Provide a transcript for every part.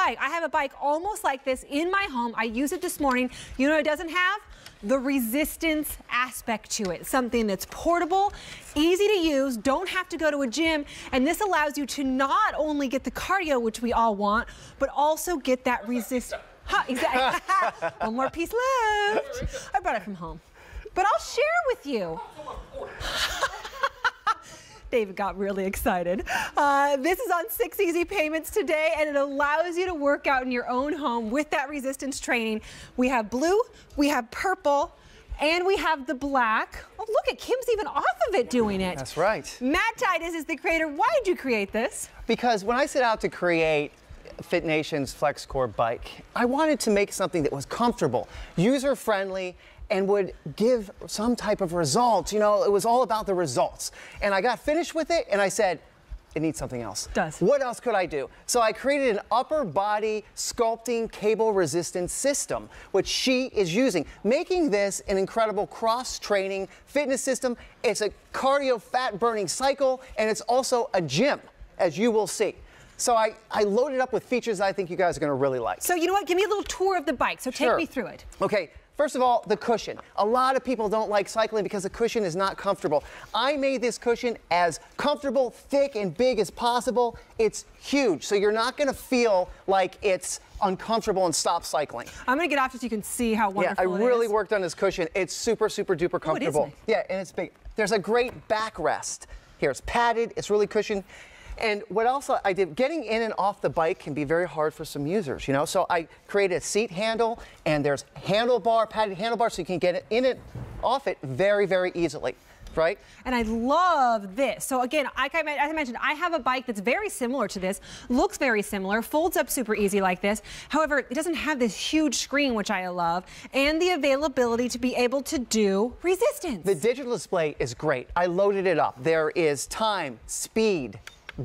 bike. I have a bike almost like this in my home. I used it this morning. You know what it doesn't have? The resistance aspect to it. Something that's portable, easy to use, don't have to go to a gym, and this allows you to not only get the cardio, which we all want, but also get that resistance. Huh, exactly. One more piece left. I brought it from home, but I'll share with you. David got really excited. This is on 6 easy payments today, and it allows you to work out in your own home with that resistance training. We have blue, we have purple, and we have the black. Oh, look at Kim's even off of it doing it. That's right. Matt Titus is the creator. Why did you create this? Because when I set out to create Fit Nation's FlexCore bike, I wanted to make something that was comfortable, user-friendly, and would give some type of results. You know, it was all about the results. And I got finished with it, and I said, it needs something else. What else could I do? So I created an upper body sculpting cable resistance system, which she is using, making this an incredible cross-training fitness system. It's a cardio fat burning cycle, and it's also a gym, as you will see. So I loaded up with features I think you guys are gonna really like. So you know what, give me a little tour of the bike, so take me through it. Okay. First of all, the cushion. A lot of people don't like cycling because the cushion is not comfortable. I made this cushion as comfortable, thick, and big as possible. It's huge, so you're not gonna feel like it's uncomfortable and stop cycling. I'm gonna get off so you can see how wonderful it is. Yeah, I really worked on this cushion. It's super, super duper comfortable. Oh, it is nice. Yeah, and it's big. There's a great backrest. Here, it's padded, it's really cushioned. And what else I did, getting in and off the bike can be very hard for some users, you know? So I created a seat handle, and there's handlebar, padded handlebar, so you can get in it, off it very, very easily, right? And I love this. So again, as I mentioned, I have a bike that's very similar to this, looks very similar, folds up super easy like this. However, it doesn't have this huge screen, which I love, and the availability to be able to do resistance. The digital display is great. I loaded it up. There is time, speed,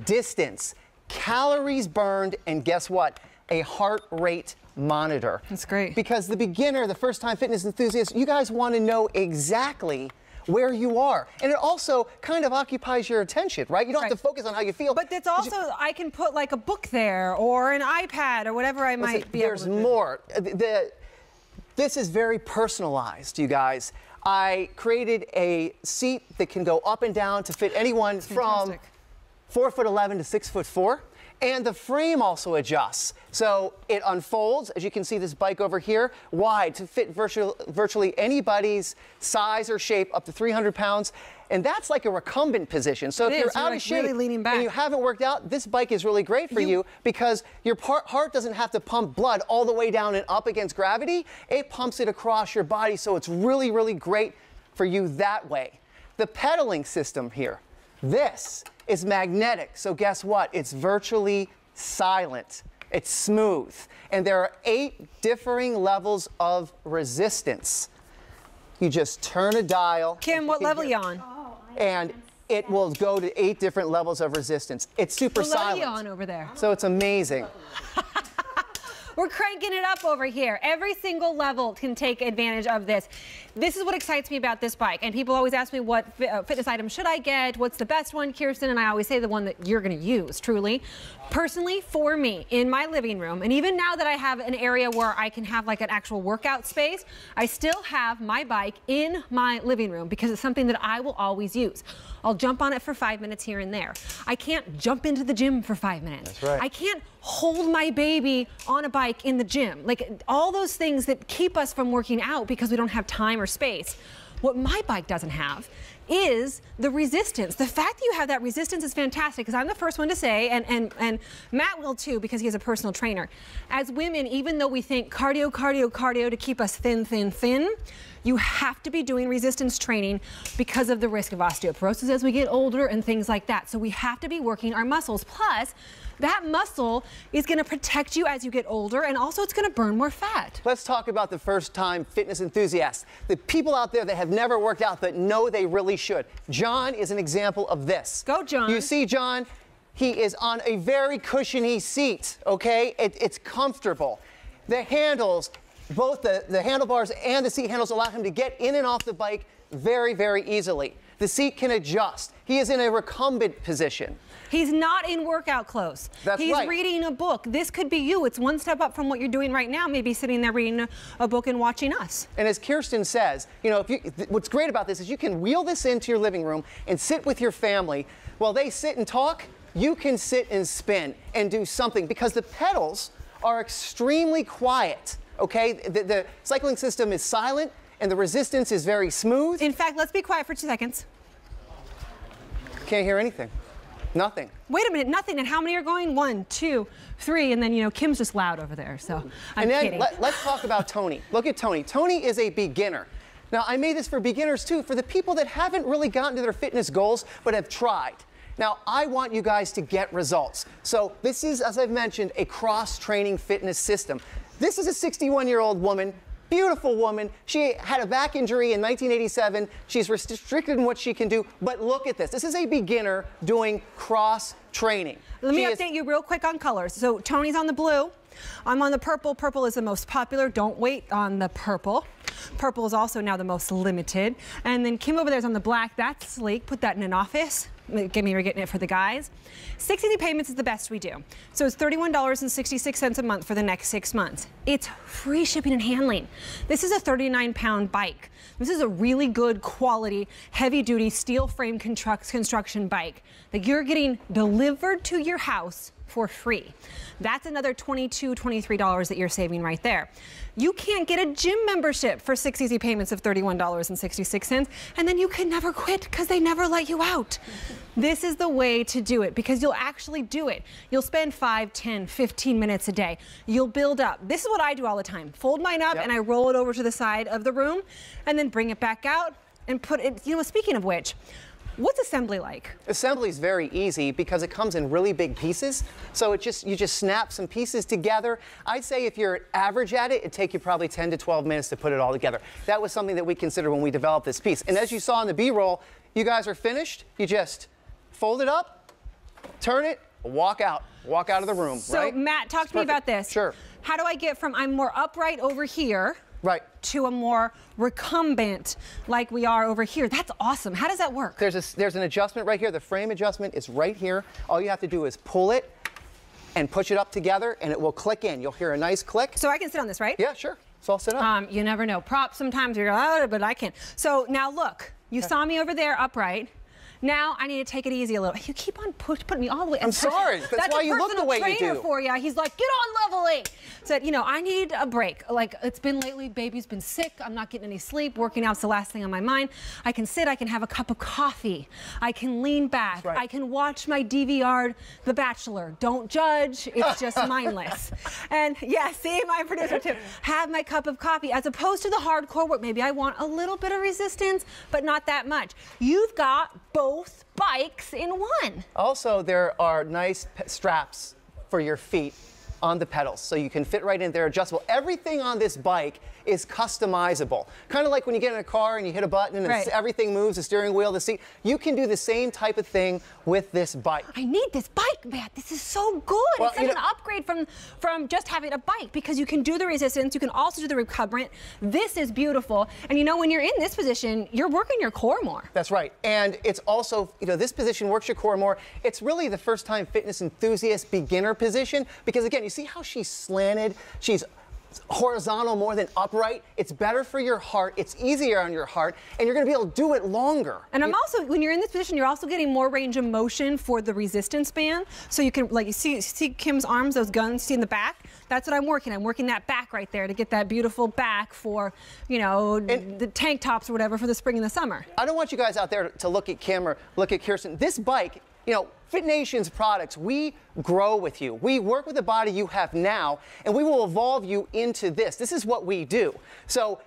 distance, calories burned, and guess what? A heart rate monitor. That's great. Because the beginner, the first-time fitness enthusiast, you guys want to know exactly where you are. And it also kind of occupies your attention, right? You don't have to focus on how you feel. But it's also, I can put like a book there or an iPad or whatever I might be able to do. There's more. This is very personalized, you guys. I created a seat that can go up and down to fit anyone from 4'11" to 6'4", and the frame also adjusts. So it unfolds, as you can see this bike over here, wide to fit virtually anybody's size or shape up to 300 pounds. And that's like a recumbent position. So if you're out of shape and you haven't worked out, this bike is really great for you because your heart doesn't have to pump blood all the way down and up against gravity. It pumps it across your body, so it's really, really great for you that way. The pedaling system here, this is magnetic, so guess what? It's virtually silent. It's smooth. And there are 8 differing levels of resistance. You just turn a dial. Kim, what level are you on? And it will go to 8 different levels of resistance. It's super silent. What level are you on over there? So it's amazing. We're cranking it up over here. Every single level can take advantage of this. This is what excites me about this bike. And people always ask me what fitness item should I get? What's the best one, Kirsten? And I always say the one that you're going to use, truly. Personally, for me, in my living room, and even now that I have an area where I can have like an actual workout space, I still have my bike in my living room because it's something that I will always use. I'll jump on it for 5 minutes here and there. I can't jump into the gym for 5 minutes. That's right. I can't hold my baby on a bike in the gym. Like all those things that keep us from working out because we don't have time or space. What my bike doesn't have is the resistance. The fact that you have that resistance is fantastic because I'm the first one to say, and Matt will too because he is a personal trainer. As women, even though we think cardio, cardio, cardio to keep us thin, thin, thin, you have to be doing resistance training because of the risk of osteoporosis as we get older and things like that. So we have to be working our muscles. Plus, that muscle is going to protect you as you get older, and also it's going to burn more fat. Let's talk about the first-time fitness enthusiasts, the people out there that have never worked out but know they really should. John is an example of this. Go, John. You see, John, he is on a very cushiony seat, okay? It's comfortable. The handles, both the handlebars and the seat handles allow him to get in and off the bike very, very easily. The seat can adjust. He is in a recumbent position. He's not in workout clothes. That's He's right. reading a book. This could be you. It's one step up from what you're doing right now, maybe sitting there reading a book and watching us. And as Kirsten says, you know, what's great about this is you can wheel this into your living room and sit with your family. While they sit and talk, you can sit and spin and do something because the pedals are extremely quiet, okay? The cycling system is silent and the resistance is very smooth. In fact, let's be quiet for 2 seconds. Can't hear anything. Nothing. Wait a minute, nothing. And how many are going? 1, 2, 3, and then, you know, Kim's just loud over there, so I'm kidding. Let's talk about Tony. Look at Tony. Tony is a beginner. Now, I made this for beginners, too, for the people that haven't really gotten to their fitness goals but have tried. Now, I want you guys to get results. So this is, as I've mentioned, a cross-training fitness system. This is a 61-year-old woman. Beautiful woman. She had a back injury in 1987. She's restricted in what she can do. But look at this. This is a beginner doing cross training. Let me update you real quick on colors. So Tony's on the blue. I'm on the purple. Purple is the most popular. Don't wait on the purple. Purple is also now the most limited. And then Kim over there is on the black. That's sleek. Put that in an office. We're getting it for the guys. 6 easy payments is the best we do. So it's $31.66 a month for the next 6 months. It's free shipping and handling. This is a 39-pound bike. This is a really good quality, heavy-duty steel frame construction bike that you're getting delivered to your house for free. That's another $22, $23 that you're saving right there. You can't get a gym membership for 6 easy payments of $31.66, and then you can never quit because they never let you out. This is the way to do it because you'll actually do it. You'll spend 5, 10, 15 minutes a day. You'll build up. This is what I do all the time. Fold mine up and I roll it over to the side of the room and then bring it back out and put it, you know, speaking of which, what's assembly like? Assembly is very easy because it comes in really big pieces. So you just snap some pieces together. I'd say if you're average at it, it'd take you probably 10 to 12 minutes to put it all together. That was something that we considered when we developed this piece. And as you saw in the B-roll, you guys are finished. You just fold it up, turn it, walk out of the room. So right? Matt, talk to me about this. Sure. How do I get from I'm more upright over here to a more recumbent like we are over here? That's awesome. How does that work? There's an adjustment right here. The frame adjustment is right here. All you have to do is pull it and push it up together and it will click in. You'll hear a nice click. So I can sit on this, right? Yeah, sure. So I'll sit up. You never know. Props sometimes you're like, but I can't. So now look, you saw me over there upright. Now I need to take it easy a little. You keep on putting me all the way. I'm sorry. That's why you look the way you do. That's a personal trainer for you. He's like, get on level 8. Said, you know, I need a break. Like it's been lately, baby's been sick. I'm not getting any sleep. Working out's the last thing on my mind. I can sit. I can have a cup of coffee. I can lean back. Right. I can watch my DVR, The Bachelor. Don't judge. It's just mindless. And yeah, see, my producer too. Have my cup of coffee as opposed to the hardcore work. Maybe I want a little bit of resistance, but not that much. You've got both bikes in one. Also, there are nice straps for your feet on the pedals, so you can fit right in there, adjustable. Everything on this bike is customizable. Kind of like when you get in a car and you hit a button and everything moves, the steering wheel, the seat. You can do the same type of thing with this bike. I need this bike, Matt. This is so good. Well, it's such an upgrade from just having a bike because you can do the resistance. You can also do the recumbent. This is beautiful. And you know, when you're in this position, you're working your core more. That's right. And it's also, you know, this position works your core more. It's really the first time fitness enthusiast beginner position because again, you see how she's slanted? She's horizontal more than upright. It's better for your heart. It's easier on your heart, and you're going to be able to do it longer. And I'm also, when you're in this position, you're also getting more range of motion for the resistance band. So you can, like, you see Kim's arms, those guns, see in the back? That's what I'm working. I'm working that back right there to get that beautiful back for, you know, the tank tops or whatever for the spring and the summer. I don't want you guys out there to look at Kim or look at Kirsten. This bike, you know, Fit Nation's products, we grow with you. We work with the body you have now, and we will evolve you into this. This is what we do. So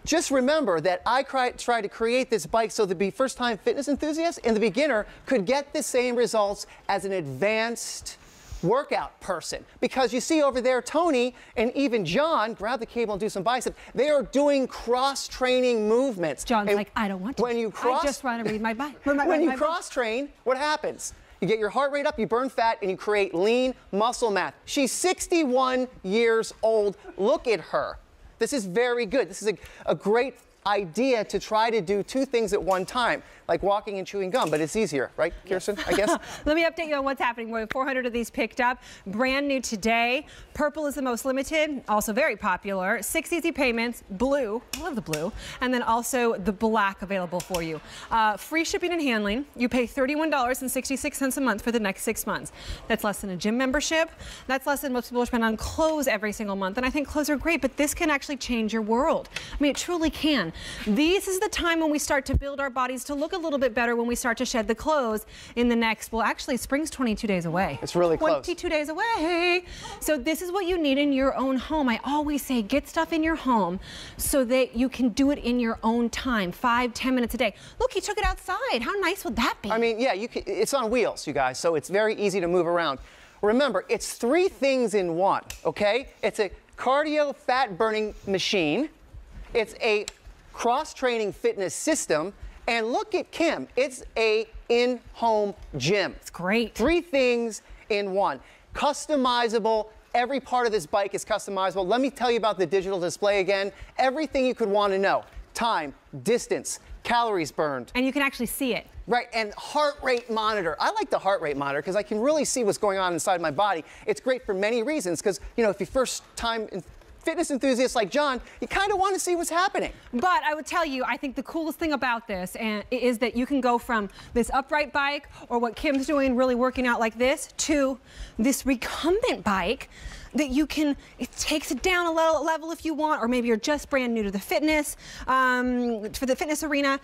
just remember that I try to create this bike so the first-time fitness enthusiast and the beginner could get the same results as an advanced workout person. Because you see over there, Tony and even John, grab the cable and do some biceps, they are doing cross-training movements. John's like, I don't want to. When you I just want to read my bike. When you cross-train, what happens? You get your heart rate up, you burn fat, and you create lean muscle mass. She's 61 years old. Look at her. This is very good. This is a great idea to try to do two things at one time, like walking and chewing gum, but it's easier, right, Kirsten, I guess? Let me update you on what's happening. We have 400 of these picked up, brand new today. Purple is the most limited, also very popular. 6 easy payments, blue, I love the blue, and then also the black available for you. Free shipping and handling. You pay $31.66 a month for the next 6 months. That's less than a gym membership. That's less than most people spend on clothes every single month, and I think clothes are great, but this can actually change your world. I mean, it truly can. This is the time when we start to build our bodies to look a little bit better when we start to shed the clothes in the next, well, actually, spring's 22 days away. It's really close. 22 days away. So this is what you need in your own home. I always say get stuff in your home so that you can do it in your own time, 5-10 minutes a day. Look, he took it outside. How nice would that be? I mean, yeah, it's on wheels, you guys, so it's very easy to move around. Remember, it's 3 things in one, okay? It's a cardio fat-burning machine. It's a cross-training fitness system. And look at Kim, it's a in-home gym. It's great. 3 things in one. Customizable. Every part of this bike is customizable. Let me tell you about the digital display again. Everything you could want to know. Time, distance, calories burned. And you can actually see it. Right, and heart rate monitor. I like the heart rate monitor because I can really see what's going on inside my body. It's great for many reasons because, you know, if you're first time fitness enthusiast like John, you kind of want to see what's happening. But I would tell you, I think the coolest thing about this is that you can go from this upright bike or what Kim's doing, really working out like this, to this recumbent bike that you can, it takes it down a level if you want, or maybe you're just brand new to the fitness, for the fitness arena.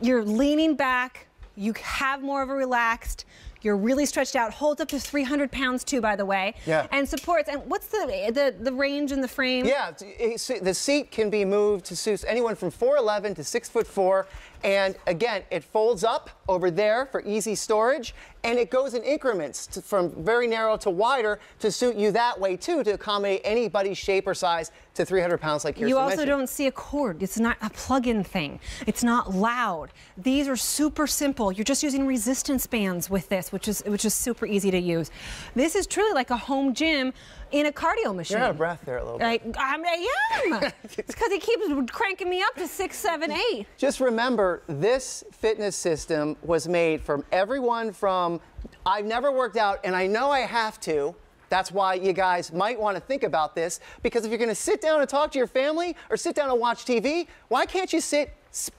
You're leaning back, you have more of a relaxed, you're really stretched out, holds up to 300 pounds too, by the way. Yeah. And supports, and what's the range in the frame? Yeah, the seat can be moved to suit anyone from 4'11" to 6'4", and again, it folds up over there for easy storage, and it goes in increments from very narrow to wider to suit you that way too, to accommodate anybody's shape or size to 300 pounds like Kirsten You also mentioned. don't see a cord. It's not a plug-in thing. It's not loud. These are super simple. You're just using resistance bands with this, which is super easy to use. This is truly like a home gym in a cardio machine. You're out of breath there a little bit. I am. It's because he keeps cranking me up to 6, 7, 8. Just remember, this fitness system was made from everyone from, I've never worked out and I know I have to. That's why you guys might want to think about this, because if you're going to sit down and talk to your family or sit down and watch TV, why can't you sit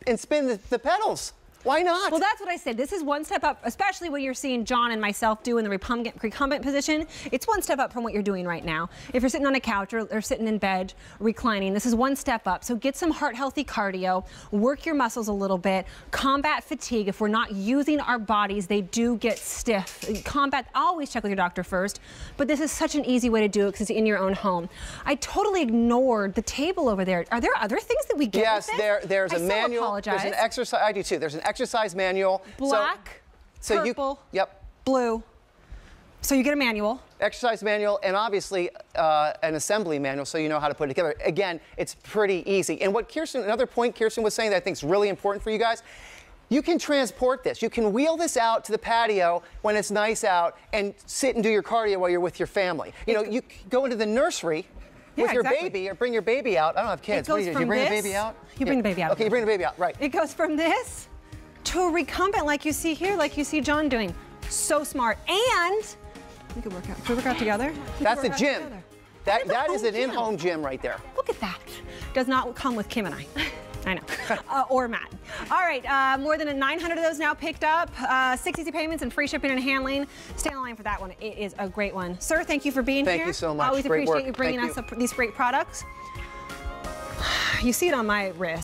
and spin the pedals? Why not? Well, that's what I said. This is one step up, especially when you're seeing John and myself do in the recumbent position. It's one step up from what you're doing right now. If you're sitting on a couch or sitting in bed, reclining, this is one step up. So get some heart-healthy cardio, work your muscles a little bit, combat fatigue. If we're not using our bodies, they do get stiff. Combat, always check with your doctor first, but this is such an easy way to do it because it's in your own home. I totally ignored the table over there. Are there other things that we get Yes, with this? there's a manual. Apologize. There's an exercise. I do too. There's an exercise manual. Black, purple, yep. blue. So you get a manual. Exercise manual, and obviously an assembly manual so you know how to put it together. Again, it's pretty easy. And what another point Kirsten was saying that I think is really important for you guys, you can transport this. You can wheel this out to the patio when it's nice out and sit and do your cardio while you're with your family. You know, you go into the nursery with your baby or bring your baby out. I don't have kids. What do you do? You bring the baby out? You bring the baby out. Okay, you bring the baby out, right. It goes from this to a recumbent like you see here, like you see John doing. So smart. And we could work out. Can we work out together? That's the gym. That is an in-home gym right there. Look at that. Does not come with Kim and I. I know. Or Matt. All right, more than 900 of those now picked up. 6 easy payments and free shipping and handling. Stay on the line for that one. It is a great one. Sir, thank you for being here. Thank you so much. Always Great appreciate work. you bringing us these great products. You see it on my wrist.